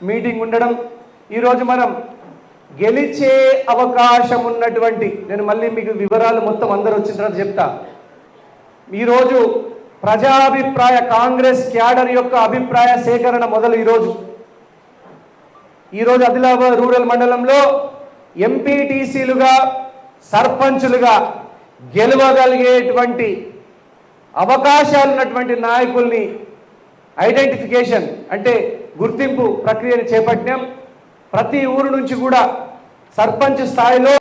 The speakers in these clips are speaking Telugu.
మీటింగ్ ఉండడం, ఈరోజు మనం గెలిచే అవకాశం ఉన్నటువంటి, నేను మళ్ళీ మీకు వివరాలు మొత్తం అందరూ వచ్చిన తర్వాత చెప్తా. ఈరోజు ప్రజాభిప్రాయ కాంగ్రెస్ క్యాడర్ యొక్క అభిప్రాయ సేకరణ మొదలు. ఈరోజు ఆదిలాబాద్ రూరల్ మండలంలో ఎంపీటీసీలుగా సర్పంచులుగా గెలవగలిగేటువంటి అవకాశాలు ఉన్నటువంటి నాయకుల్ని ఐడెంటిఫికేషన్ అంటే గుర్తింపు ప్రక్రియను చేపట్టాం. ప్రతి ఊరు నుంచి కూడా సర్పంచ్ స్థాయిలో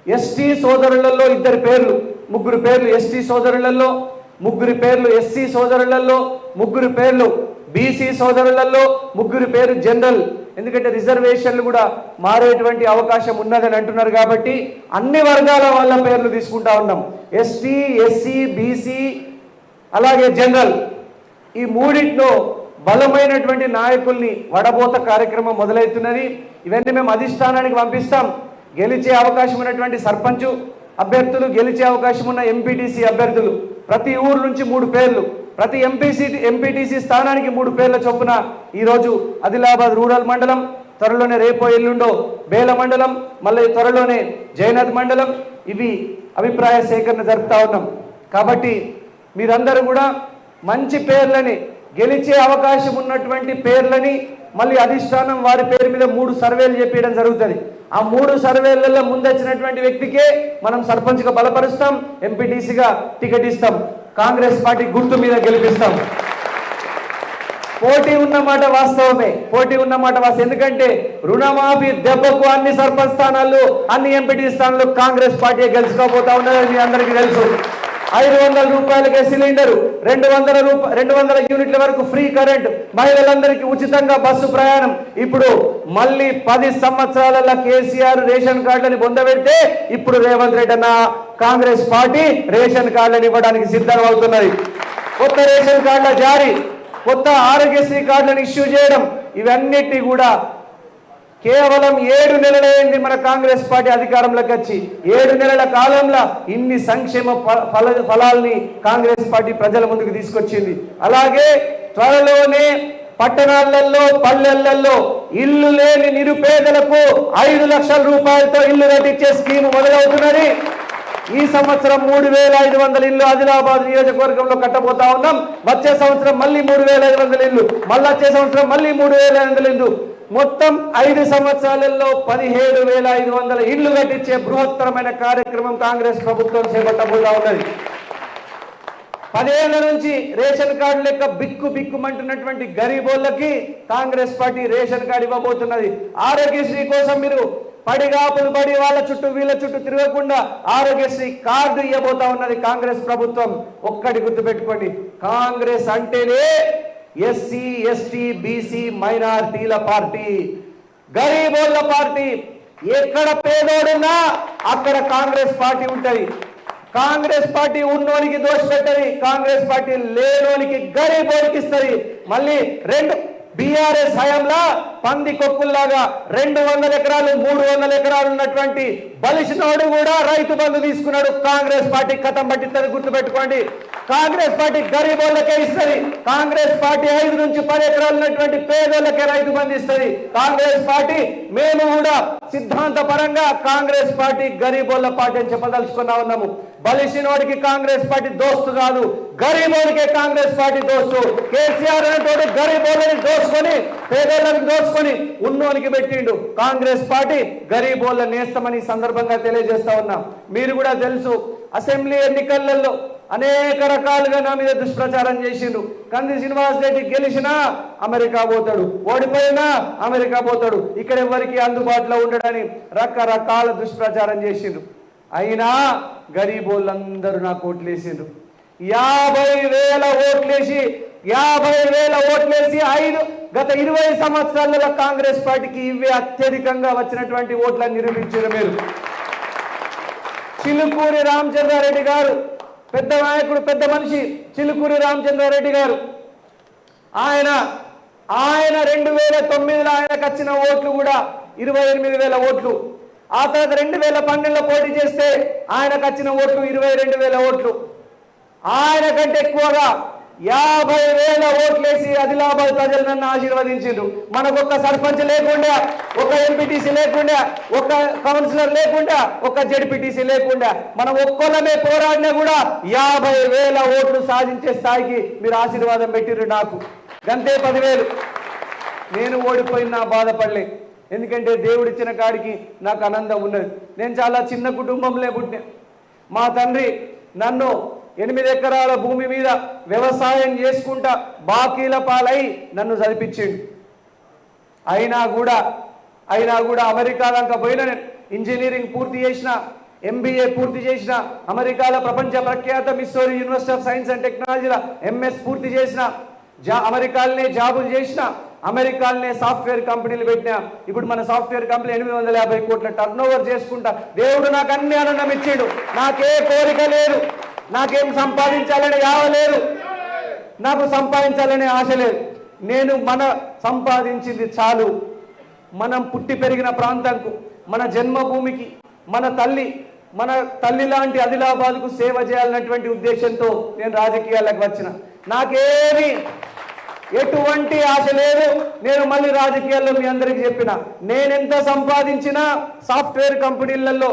ఎస్టీ సోదరులలో 2 పేర్లు, 3 పేర్లు ఎస్టీ సోదరులలో, 3 పేర్లు ఎస్సీ సోదరులలో, 3 పేర్లు బీసీ సోదరులలో, 3 పేరు జనరల్. ఎందుకంటే రిజర్వేషన్లు కూడా మారేటువంటి అవకాశం ఉన్నదని అంటున్నారు కాబట్టి అన్ని వర్గాల వాళ్ళ పేర్లు తీసుకుంటా ఉన్నాం. ఎస్టీ, ఎస్సీ, బీసీ అలాగే జనరల్, ఈ మూడింటిలో బలమైనటువంటి నాయకుల్ని వడబోత కార్యక్రమం మొదలవుతున్నది. ఇవన్నీ మేము అధిష్టానానికి పంపిస్తాం. గెలిచే అవకాశం ఉన్నటువంటి సర్పంచ్ అభ్యర్థులు, గెలిచే అవకాశం ఉన్న ఎంపీటీసీ అభ్యర్థులు, ప్రతి ఊరు నుంచి 3 పేర్లు, ప్రతి ఎంపీటీసీ స్థానానికి 3 పేర్ల చొప్పున ఈరోజు ఆదిలాబాద్ రూరల్ మండలం, త్వరలోనే రేపో ఎల్లుండో బేల మండలం, మళ్ళీ త్వరలోనే జైనద్ మండలం, ఇవి అభిప్రాయ సేకరణ జరుపుతా ఉన్నాం. కాబట్టి మీరందరూ కూడా మంచి పేర్లని, గెలిచే అవకాశం ఉన్నటువంటి పేర్లని మళ్ళీ అధిష్టానం వారి పేరు మీద 3 సర్వేలు చెప్పడం జరుగుతుంది. ఆ 3 సర్వేలలో ముందొచ్చినటువంటి వ్యక్తికే మనం సర్పంచ్గా బలపరుస్తాం, ఎంపీటీసీగా టికెట్ ఇస్తాం, కాంగ్రెస్ పార్టీ గుర్తు మీద గెలిపిస్తాం. పోటీ ఉన్నమాట వాస్తవమే, ఎందుకంటే రుణమాఫీ దెబ్బకు అన్ని సర్పంచ్ స్థానాలు, అన్ని ఎంపీటీ స్థానాలు కాంగ్రెస్ పార్టీ గెలుచుకోబోతా ఉన్నదని మీ అందరికీ తెలుసు. 500 రూపాయలకే సిలిండరు, 200 యూనిట్ల వరకు ఫ్రీ కరెంట్, మహిళలందరికీ ఉచితంగా బస్సు ప్రయాణం. ఇప్పుడు మళ్ళీ 10 సంవత్సరాల కేసీఆర్ రేషన్ కార్డులని పొందబెడితే ఇప్పుడు రేవంత్ రెడ్డి అన్న కాంగ్రెస్ పార్టీ రేషన్ కార్డులను ఇవ్వడానికి సిద్ధం అవుతున్నది. కొత్త రేషన్ కార్డుల జారీ, కొత్త ఆరోగ్యశ్రీ కార్డులను ఇష్యూ చేయడం, ఇవన్నిటి కూడా కేవలం 7 నెలలైంది మన కాంగ్రెస్ పార్టీ అధికారంలోకి వచ్చి. 7 నెలల కాలంలో ఇన్ని సంక్షేమ ఫలాల్ని కాంగ్రెస్ పార్టీ ప్రజల ముందుకు తీసుకొచ్చింది. అలాగే త్వరలోనే పట్టణాలలో, పల్లెలలో ఇల్లు లేని నిరుపేదలకు 5 లక్షల రూపాయలతో ఇల్లు కట్టించే స్కీమ్ మొదలవుతున్నది. ఈ సంవత్సరం 3,500 ఇల్లు ఆదిలాబాద్ నియోజకవర్గంలో కట్టబోతా ఉన్నాం. వచ్చే సంవత్సరం మళ్ళీ 3,500 ఇల్లు, మళ్ళీ వచ్చే సంవత్సరం మళ్ళీ 3,500 ఇల్లు. మొత్తం 5 సంవత్సరాలలో 17,500 ఇళ్లు కట్టించే బృహత్తరమైన కార్యక్రమం కాంగ్రెస్ ప్రభుత్వం చేపట్టబోతా ఉన్నది. 10 ఏళ్ల నుంచి రేషన్ కార్డు లెక్క బిక్కుమంటున్నటువంటి గరీబోళ్ళకి కాంగ్రెస్ పార్టీ రేషన్ కార్డు ఇవ్వబోతున్నది. ఆరోగ్యశ్రీ కోసం మీరు పడిగాపులు పడి వాళ్ళ చుట్టూ వీళ్ళ చుట్టూ తిరగకుండా ఆరోగ్యశ్రీ కార్డు ఇవ్వబోతా ఉన్నది కాంగ్రెస్ ప్రభుత్వం. ఒక్కటి గుర్తుపెట్టుకోండి, కాంగ్రెస్ అంటేనే ఎస్సీ, ఎస్టీ, బీసీ, మైనారిటీల పార్టీ, గరీబోళ్ళ పార్టీ. ఎక్కడ పేదోడున్నా అక్కడ కాంగ్రెస్ పార్టీ ఉంటది. కాంగ్రెస్ పార్టీ ఉన్నోనికి దోషపెట్టది, కాంగ్రెస్ పార్టీ లేనోనికి గరీబోడికి ఇస్తుంది. మళ్ళీ బీఆర్ఎస్ హయాంలో పంది కొక్కుల్లాగా 200 ఎకరాలు 300 ఎకరాలు ఉన్నటువంటి బలిసినోడు కూడా రైతు బంధు తీసుకున్నాడు. కాంగ్రెస్ పార్టీ కథం పట్టిస్తుంది, గుర్తుపెట్టుకోండి. కాంగ్రెస్ పార్టీ గరీబోళ్ళకే ఇస్తుంది. కాంగ్రెస్ పార్టీ 5 నుంచి 10 ఎకరాలు ఉన్నటువంటి పేదోళ్ళకే రైతు బంధు ఇస్తుంది. కాంగ్రెస్ పార్టీ, మేము కూడా సిద్ధాంత పరంగా కాంగ్రెస్ పార్టీ గరీబోళ్ళ పార్టీ అని చెప్పదలుచుకున్నా ఉన్నాము. బలిసినోడికి కాంగ్రెస్ పార్టీ దోస్తు కాదు, గరీబోడికే కాంగ్రెస్ పార్టీ దోస్తు. కేసీఆర్ అనేటోడు గరీబోళ్ళని దోసుకొని, పేదోళ్ళని దోసుకొని ఉన్నోనికి పెట్టిండు. కాంగ్రెస్ పార్టీ గరీబోళ్ళ నేస్తమని సందర్భంగా తెలియజేస్తా ఉన్నాం. మీరు కూడా తెలుసు, అసెంబ్లీ ఎన్నికలలో అనేక రకాలుగా నా మీద దుష్ప్రచారం చేసిండు. కంది శ్రీనివాస్ రెడ్డి గెలిచినా అమెరికా పోతాడు, ఓడిపోయినా అమెరికా పోతాడు, ఇక్కడ ఎవరికి అందుబాటులో ఉండడని రకరకాల దుష్ప్రచారం చేసిండు. అయినా గరీబోళ్ళందరూ నాకు ఓట్లేసిండ్రు. 50,000 ఓట్లేసి గత 20 సంవత్సరాలలో కాంగ్రెస్ పార్టీకి ఇవే అత్యధికంగా వచ్చినటువంటి ఓట్లను నిరూపించారు మీరు. చిలుకూరి రామచంద్రారెడ్డి గారు, పెద్ద నాయకుడు, పెద్ద మనిషి చిలుకూరి రామచంద్రారెడ్డి గారు, ఆయన 2009లో ఆయనకు వచ్చిన ఓట్లు కూడా 28,000 ఓట్లు. ఆ తర్వాత 2012లో పోటీ చేస్తే ఆయనకు వచ్చిన ఓట్లు 22,000 ఓట్లు. ఆయన కంటే ఎక్కువగా 50,000 ఓట్లేసి ఆదిలాబాద్ ప్రజలు నన్ను ఆశీర్వదించారు. మనకొక్క సర్పంచ్ లేకుండా, ఒక ఎంపీటీసీ లేకుండా, ఒక కౌన్సిలర్ లేకుండా, ఒక జెడ్పీటీసీ లేకుండా మనం ఒక్కొల్లమే పోరాడినా కూడా 50,000 ఓట్లు సాధించే స్థాయికి మీరు ఆశీర్వాదం పెట్టిర్రు నాకు. గంతే 10,000. నేను ఓడిపోయినా బాధపడలే, ఎందుకంటే దేవుడిచ్చిన కాడికి నాకు ఆనందం ఉన్నది. నేను చాలా చిన్న కుటుంబంలో పుట్టినా. మా తండ్రి నన్ను 8 ఎకరాల భూమి మీద వ్యవసాయం చేసుకుంటా బాకీల పాలై నన్ను చదివించిండు. అయినా కూడా అమెరికా దాకా పోయిన, ఇంజనీరింగ్ పూర్తి చేసిన, MBA పూర్తి చేసిన, అమెరికాలో ప్రపంచ ప్రఖ్యాత Missouri university of science and టెక్నాలజీలో MS పూర్తి చేసిన, అమెరికాలోనే జాబులు చేసిన, అమెరికాలోనే సాఫ్ట్వేర్ కంపెనీలు పెట్టినా. ఇప్పుడు మన సాఫ్ట్వేర్ కంపెనీ 850 కోట్ల టర్నోవర్ చేసుకుంటా. దేవుడు నాకు అన్ని ఆనందం ఇచ్చాడు. నాకే కోరిక లేదు, నాకేం సంపాదించాలనే యావ లేదు, నాకు సంపాదించాలనే ఆశ లేదు. నేను మన సంపాదించింది చాలు. మనం పుట్టి పెరిగిన ప్రాంతంకు, మన జన్మభూమికి, మన తల్లి లాంటి ఆదిలాబాద్కు సేవ చేయాలన్నటువంటి ఉద్దేశంతో నేను రాజకీయాలకు వచ్చిన. నాకేమి ఎటువంటి ఆశ లేదు. నేను మళ్ళీ రాజకీయాల్లో మీ అందరికీ చెప్పిన, నేనెంత సంపాదించినా సాఫ్ట్వేర్ కంపెనీలలో